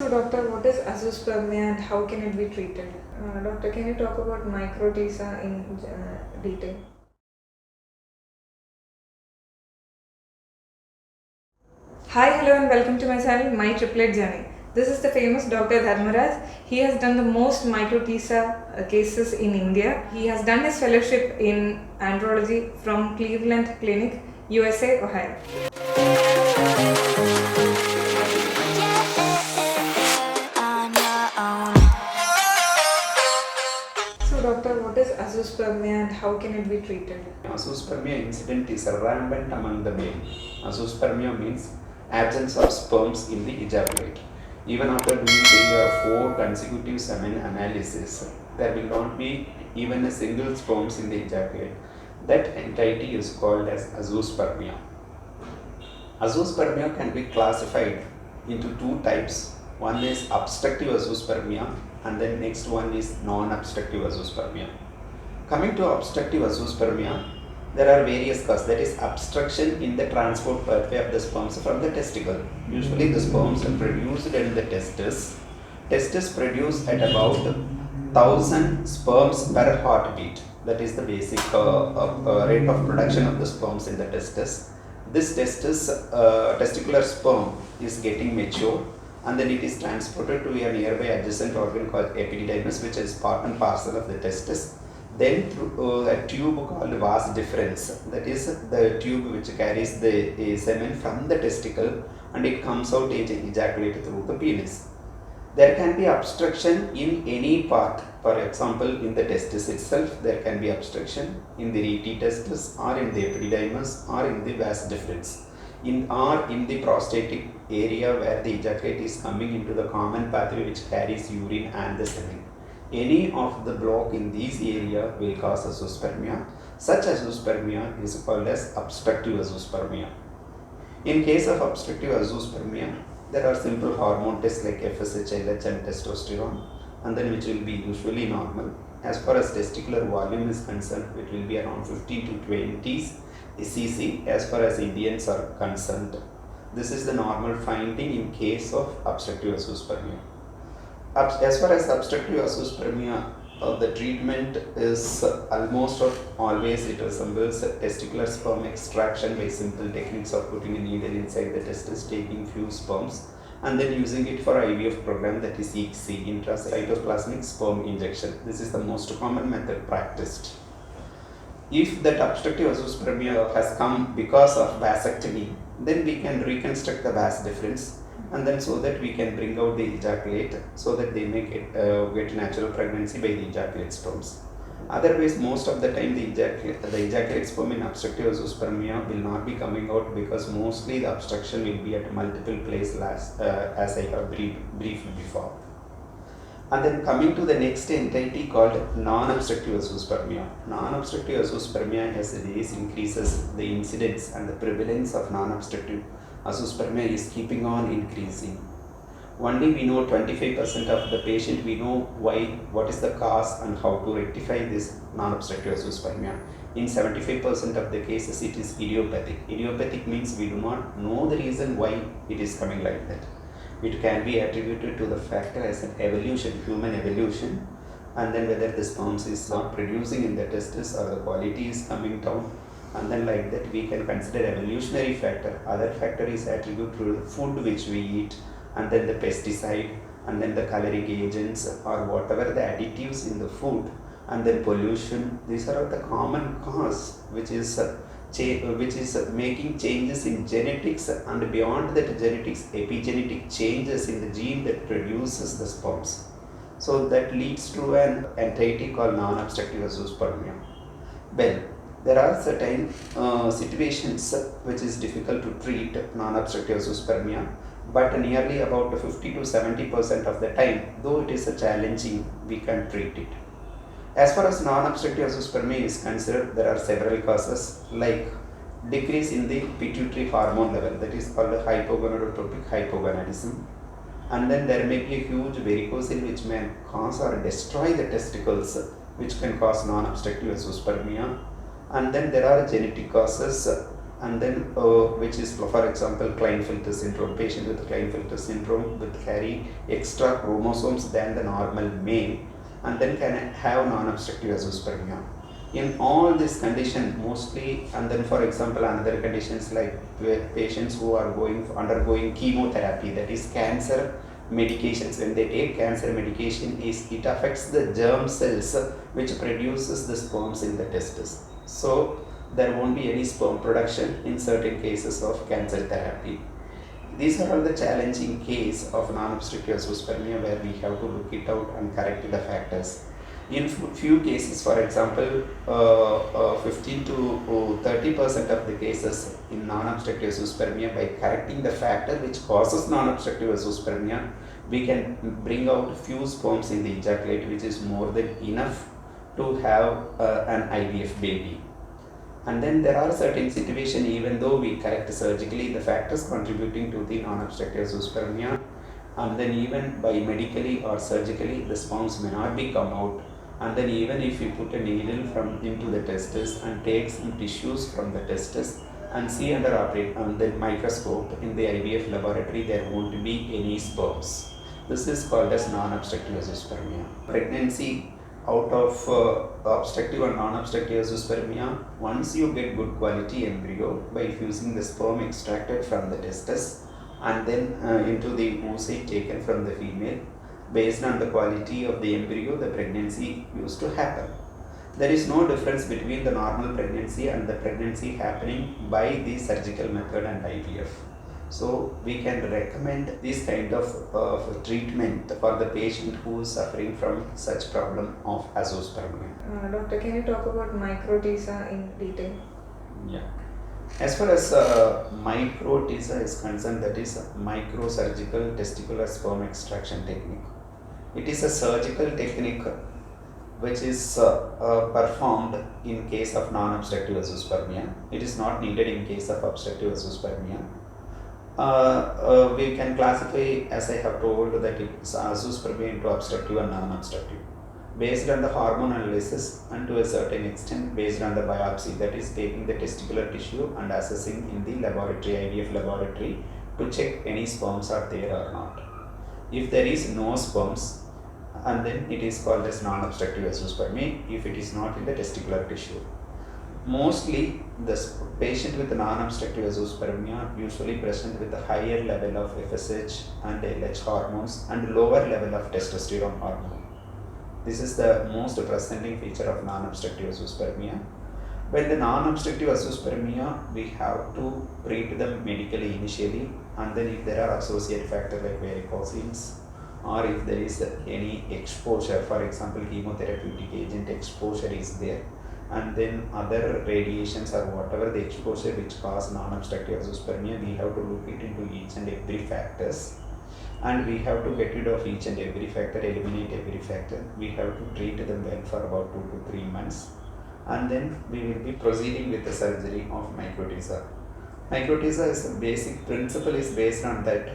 So doctor, what is azoospermia and how can it be treated? Doctor, can you talk about Microtisa in detail? Hi, hello and welcome to my channel, My Triplet Journey. This is the famous Dr. Dharmaraj. He has done the most Microtisa cases in India. He has done his fellowship in Andrology from Cleveland Clinic, USA, Ohio. So doctor, what is azoospermia and how can it be treated? Azoospermia incident is rampant among the male. Azoospermia means absence of sperms in the ejaculate. Even after doing 3 or 4 consecutive semen analysis, there will not be even a single sperms in the ejaculate. That entity is called as azoospermia. Azoospermia can be classified into 2 types. One is obstructive azoospermia and then next one is non-obstructive azoospermia. Coming to obstructive azoospermia, there are various causes, that is obstruction in the transport pathway of the sperms from the testicle. Usually the sperms are produced in the testes. Testes produce at about 1000 sperms per heartbeat. That is the basic rate of production of the sperms in the testes. This testicular sperm is getting mature and then it is transported to a nearby adjacent organ called epididymis, which is part and parcel of the testis. Then through a tube called vas deferens, that is the tube which carries the semen from the testicle and it comes out ejaculated through the penis. There can be obstruction in any part. For example, in the testis itself, there can be obstruction in the rete testis or in the epididymis or in the vas deferens. In the prostatic area where the ejaculate is coming into the common pathway which carries urine and the semen. Any of the block in these area will cause azoospermia. Such azoospermia is called as obstructive azoospermia. In case of obstructive azoospermia, there are simple hormone tests like FSH, LH and testosterone, and then which will be usually normal. As far as testicular volume is concerned, it will be around 15 to 20 cc as far as Indians are concerned. This is the normal finding in case of obstructive azoospermia. As far as obstructive azoospermia, the treatment is almost always it resembles testicular sperm extraction by simple techniques of putting a needle inside the testis, taking few sperms and then using it for IVF program, that is ICSI, intracytoplasmic sperm injection. This is the most common method practiced. If that obstructive azoospermia has come because of vasectomy, then we can reconstruct the vas deferens and then so that we can bring out the ejaculate so that they may get natural pregnancy by the ejaculate sperms. Otherwise, most of the time the ejaculate sperm in obstructive azoospermia will not be coming out because mostly the obstruction will be at multiple places as I have briefed before. And then coming to the next entity called non-obstructive azoospermia. Non-obstructive azoospermia, as the days increases, the incidence and the prevalence of non-obstructive azoospermia is keeping on increasing. Only we know 25% of the patient, we know why, what is the cause and how to rectify this non-obstructive azoospermia. In 75% of the cases, it is idiopathic. Idiopathic means we do not know the reason why it is coming like that. It can be attributed to the factor as an evolution, human evolution, and then whether the sperms is not producing in the testis or the quality is coming down, and then like that we can consider evolutionary factor. Other factor is attributed to the food which we eat, and then the pesticide, and then the coloring agents or whatever the additives in the food, and then pollution. These are all the common cause which is making changes in genetics, and beyond that genetics, epigenetic changes in the gene that produces the sperms. So that leads to an entity called non-obstructive azoospermia. Well, there are certain situations which is difficult to treat non-obstructive azoospermia, but nearly about 50 to 70% of the time, though it is a challenging, we can treat it. As far as non-obstructive azoospermia is concerned, there are several causes like decrease in the pituitary hormone level, that is called hypogonadotropic hypogonadism, and then there may be a huge varicocele which may cause or destroy the testicles, which can cause non-obstructive azoospermia, and then there are genetic causes and then which is for example Klinefelter syndrome. Patient with Klinefelter syndrome will carry extra chromosomes than the normal male, and then can have non-obstructive azoospermia. In all this condition mostly, and then for example another conditions like patients who are undergoing chemotherapy, that is cancer medications. When they take cancer medication, it affects the germ cells which produces the sperms in the testis. So there won't be any sperm production in certain cases of cancer therapy. These are all the challenging case of non-obstructive azoospermia where we have to look it out and correct the factors. In few cases, for example, 15 to 30% of the cases in non-obstructive azoospermia, by correcting the factor which causes non-obstructive azoospermia, we can bring out few sperms in the ejaculate, which is more than enough to have an IVF baby. And then there are certain situations, even though we correct surgically the factors contributing to the non-obstructive azoospermia, and then even by medically or surgically the sperms may not be come out, and then even if we put a needle into the testis and take some tissues from the testis and see under the microscope in the IVF laboratory, there won't be any sperms. This is called as non-obstructive azoospermia. Pregnancy out of obstructive and non-obstructive azoospermia, once you get good quality embryo by fusing the sperm extracted from the testis and then into the oocyte taken from the female, based on the quality of the embryo, the pregnancy used to happen. There is no difference between the normal pregnancy and the pregnancy happening by the surgical method and IVF. So we can recommend this kind of treatment for the patient who is suffering from such problem of azoospermia. Doctor, can you talk about Microtisa in detail? Yeah. As far as Microtisa is concerned, that is microsurgical testicular sperm extraction technique. It is a surgical technique which is performed in case of non-obstructive azoospermia. It is not needed in case of obstructive azoospermia. We can classify, as I have told, that it's azoospermia into obstructive and non-obstructive based on the hormone analysis, and to a certain extent based on the biopsy, that is taking the testicular tissue and assessing in the laboratory, IVF laboratory, to check any sperms are there or not. If there is no sperms, and then it is called as non-obstructive azoospermia if it is not in the testicular tissue. Mostly the patient with non-obstructive azoospermia usually present with a higher level of FSH and LH hormones and lower level of testosterone hormone. This is the most presenting feature of non-obstructive azoospermia. When the non-obstructive azoospermia, we have to treat them medically initially, and then if there are associated factors like varicocele, or if there is any exposure, for example chemotherapeutic agent exposure is there, and then other radiations or whatever the exposure which cause non-obstructive azoospermia, we have to look it into each and every factors, and we have to get rid of each and every factor, eliminate every factor. We have to treat them well for about 2 to 3 months, and then we will be proceeding with the surgery of Microtisa. Microtisa is the basic principle is based on that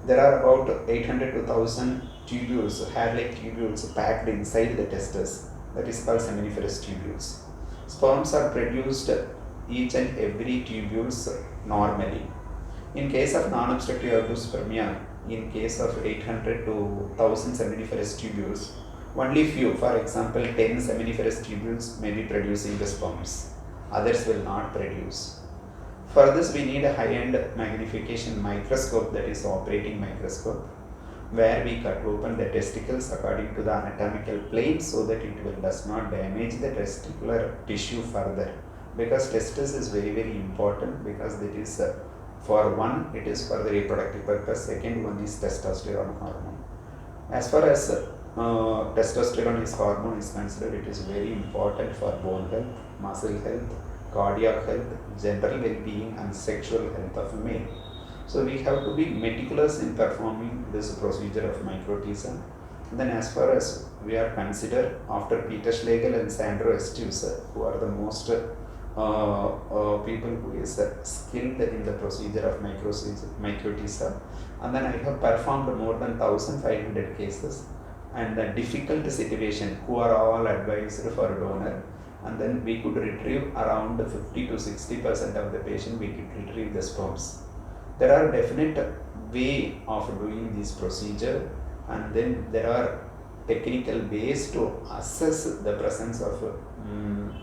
there are about 800 to 1000 tubules, hair-like tubules packed inside the testis, that is called seminiferous tubules. Sperms are produced each and every tubules normally. In case of non-obstructive azoospermia, in case of 800 to 1000 seminiferous tubules, only few, for example 10 seminiferous tubules may be producing the sperms, others will not produce. For this we need a high-end magnification microscope, that is operating microscope, where we cut open the testicles according to the anatomical plane so that it does not damage the testicular tissue further, because testis is very important, because it is for one, it is for the reproductive purpose, second one is testosterone hormone. As far as testosterone is hormone is considered, it is very important for bone health, muscle health, cardiac health, general well-being and sexual health of a male. So we have to be meticulous in performing this procedure of Microtisa. Then as far as we are considered, after Peter Schlegel and Sandro Estes, who are the most people who is skilled in the procedure of Microtisa, and then I have performed more than 1500 cases, and the difficult situation who are all advised for donor, and then we could retrieve around 50 to 60% of the patient, we could retrieve the sperms. There are definite way of doing this procedure, and then there are technical ways to assess the presence of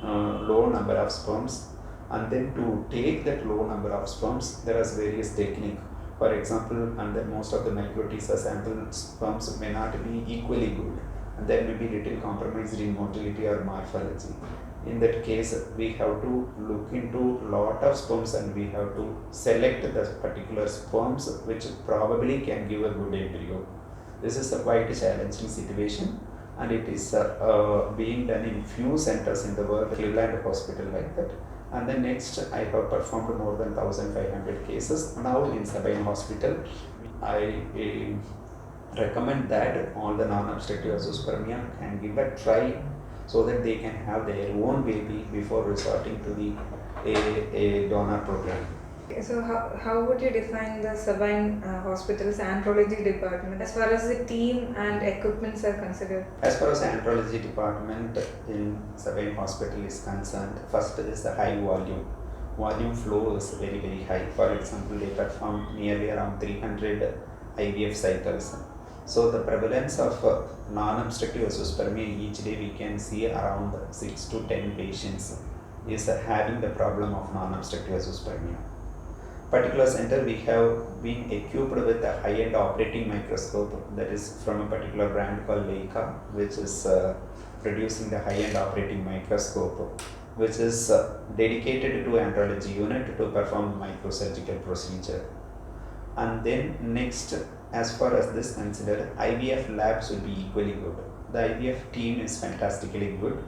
low number of sperms, and then to take that low number of sperms there is various technique. For example, and then most of the Microtisa sample sperms may not be equally good, and there may be little compromised in motility or morphology. In that case, we have to look into lot of sperms and we have to select the particular sperms which probably can give a good embryo. This is a quite challenging situation, and it is being done in few centers in the world, Cleveland Hospital like that. And then next, I have performed more than 1500 cases. Now in SABINE Hospital, I recommend that all the non-obstructive azoospermia can give a try so that they can have their own baby before resorting to a donor program. So how would you define the SABINE Hospital's andrology department as far as the team and equipments are considered? As far as the andrology department in SABINE Hospital is concerned, first is the high volume. Volume flow is very, very high. For example, they perform nearly around 300 IVF cycles. So the prevalence of non-obstructive azoospermia each day we can see around 6 to 10 patients is having the problem of non-obstructive azoospermia. Particular center we have been equipped with a high-end operating microscope that is from a particular brand called Leica, which is producing the high-end operating microscope, which is dedicated to andrology unit to perform microsurgical procedure. And then next, as far as this considered, IVF labs will be equally good. The IVF team is fantastically good,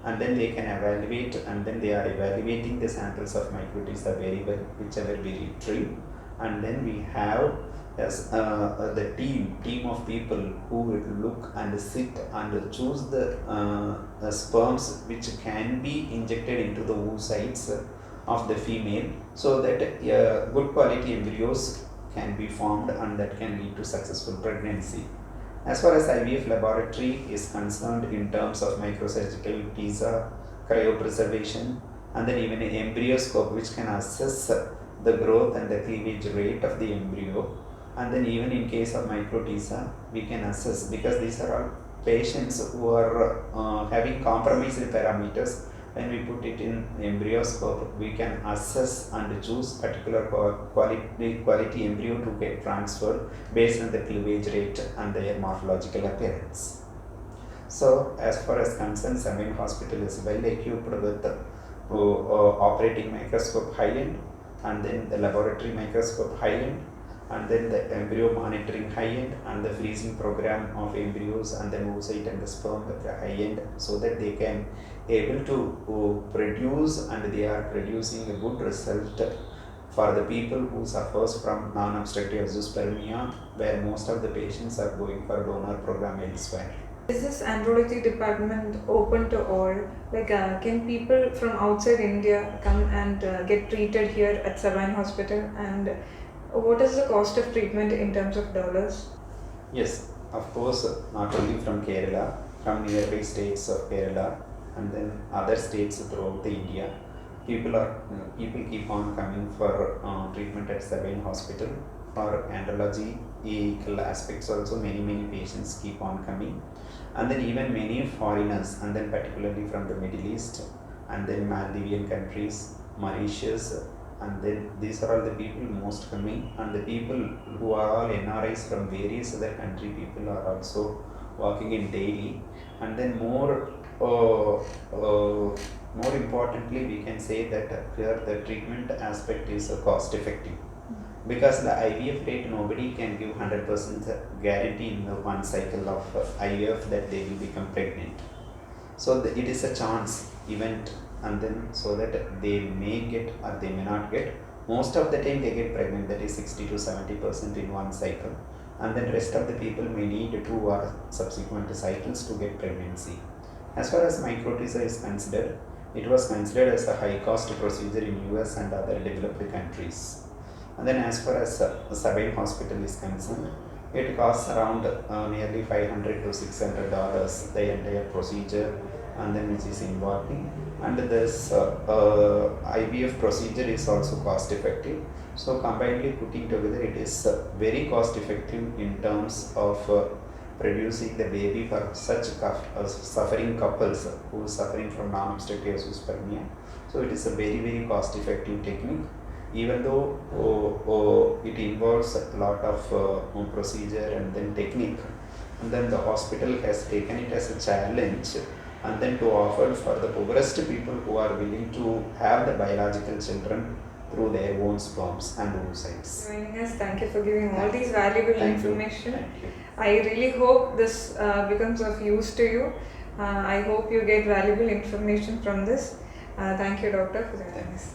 and then they can evaluate, and then they are evaluating the samples of Microtisa very well, whichever we retrieve. And then we have as the team of people who will look and sit and choose the sperms which can be injected into the oocytes of the female, so that good quality embryos can be formed and that can lead to successful pregnancy. As far as IVF laboratory is concerned, in terms of microsurgical TISA, cryopreservation, and then even an embryoscope which can assess the growth and the cleavage rate of the embryo, and then even in case of Microtisa, we can assess, because these are all patients who are having compromised parameters. When we put it in embryoscope, we can assess and choose particular quality embryo to get transferred based on the cleavage rate and their morphological appearance. So, as far as concerned, SABINE Hospital is well equipped with operating microscope high-end, and then the laboratory microscope high-end, and then the embryo monitoring high-end, and the freezing program of embryos and the oocyte and the sperm at the high-end, so that they can able to produce, and they are producing a good result for the people who suffers from non-obstructive azoospermia, where most of the patients are going for donor program elsewhere. Is this andrology department open to all? Like, can people from outside India come and get treated here at SABINE Hospital? And what is the cost of treatment in terms of dollars? Yes, of course, not only from Kerala, from nearby states of Kerala, and then other states throughout the India, people keep on coming for treatment at SABINE Hospital. For andrology aspects also, many patients keep on coming, and then even many foreigners, and then particularly from the Middle East, and then Maldivian countries, Mauritius, and then these are all the people most coming, and the people who are all NRIs from various other country, people are also walking in daily. And then more importantly, we can say that here the treatment aspect is cost effective, because the IVF rate, nobody can give 100% guarantee in the one cycle of IVF that they will become pregnant. So it is a chance event, and then so that they may get or they may not get. Most of the time they get pregnant, that is 60 to 70% in one cycle, and then rest of the people may need 2 or subsequent cycles to get pregnancy. As far as Microtisa is considered, it was considered as a high cost procedure in US and other developed countries. And then as far as SABINE Hospital is concerned, it costs around nearly $500 to $600 the entire procedure, and then which is involving, and this IVF procedure is also cost effective. So combinedly putting together, it is very cost effective in terms of producing the baby for such suffering couples who are suffering from non-obstructive azoospermia. So it is a very cost effective technique, even though it involves a lot of procedure and then technique, and then the hospital has taken it as a challenge, and then to offer for the poorest people who are willing to have the biological children through their own sperms and oocytes. Joining us, thank you for giving all these valuable Thank you. information. Thank you. I really hope this becomes of use to you. I hope you get valuable information from this. Thank you, doctor, for joining us.